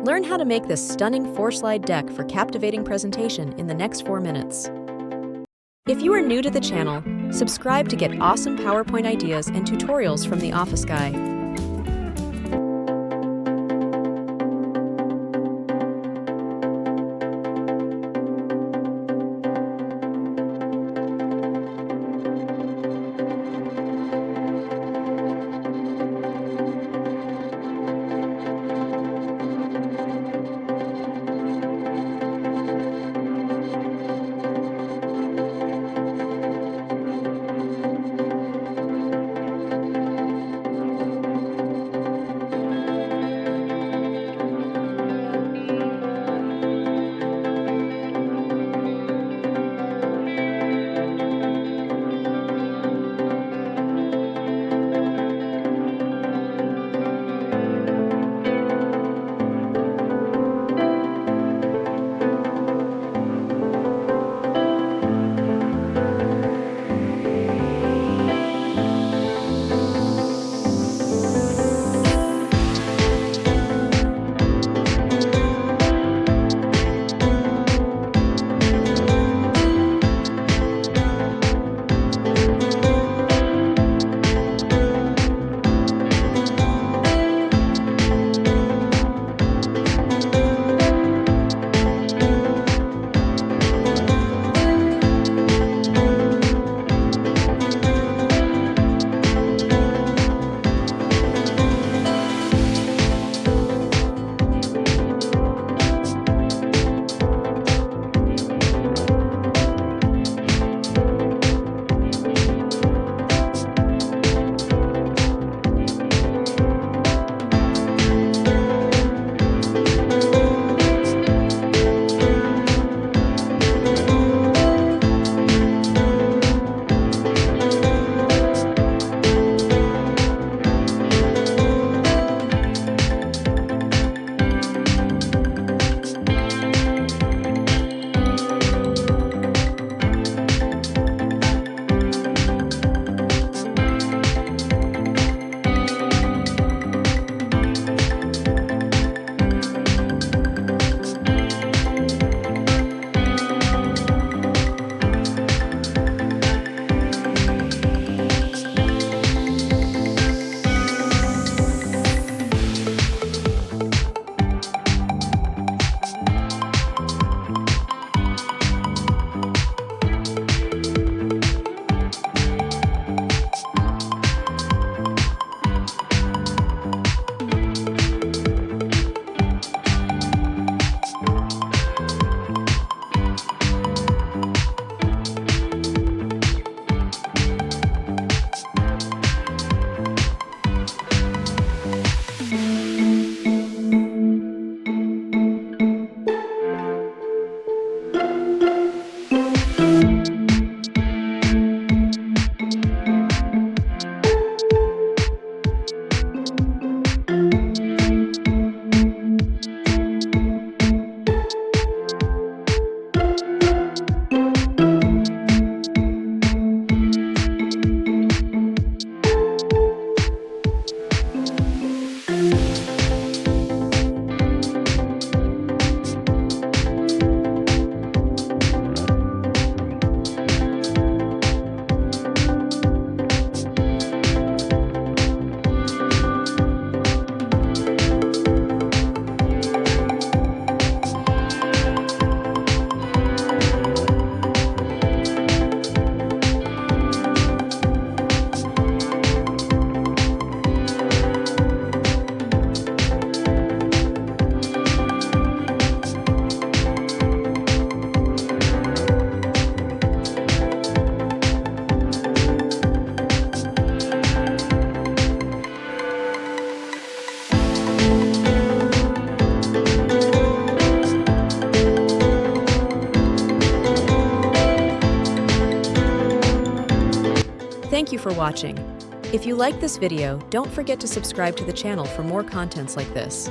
Learn how to make this stunning 4-slide deck for captivating presentation in the next 4 minutes. If you are new to the channel, subscribe to get awesome PowerPoint ideas and tutorials from the Office Guy. Thank you for watching. If you like this video, don't forget to subscribe to the channel for more contents like this.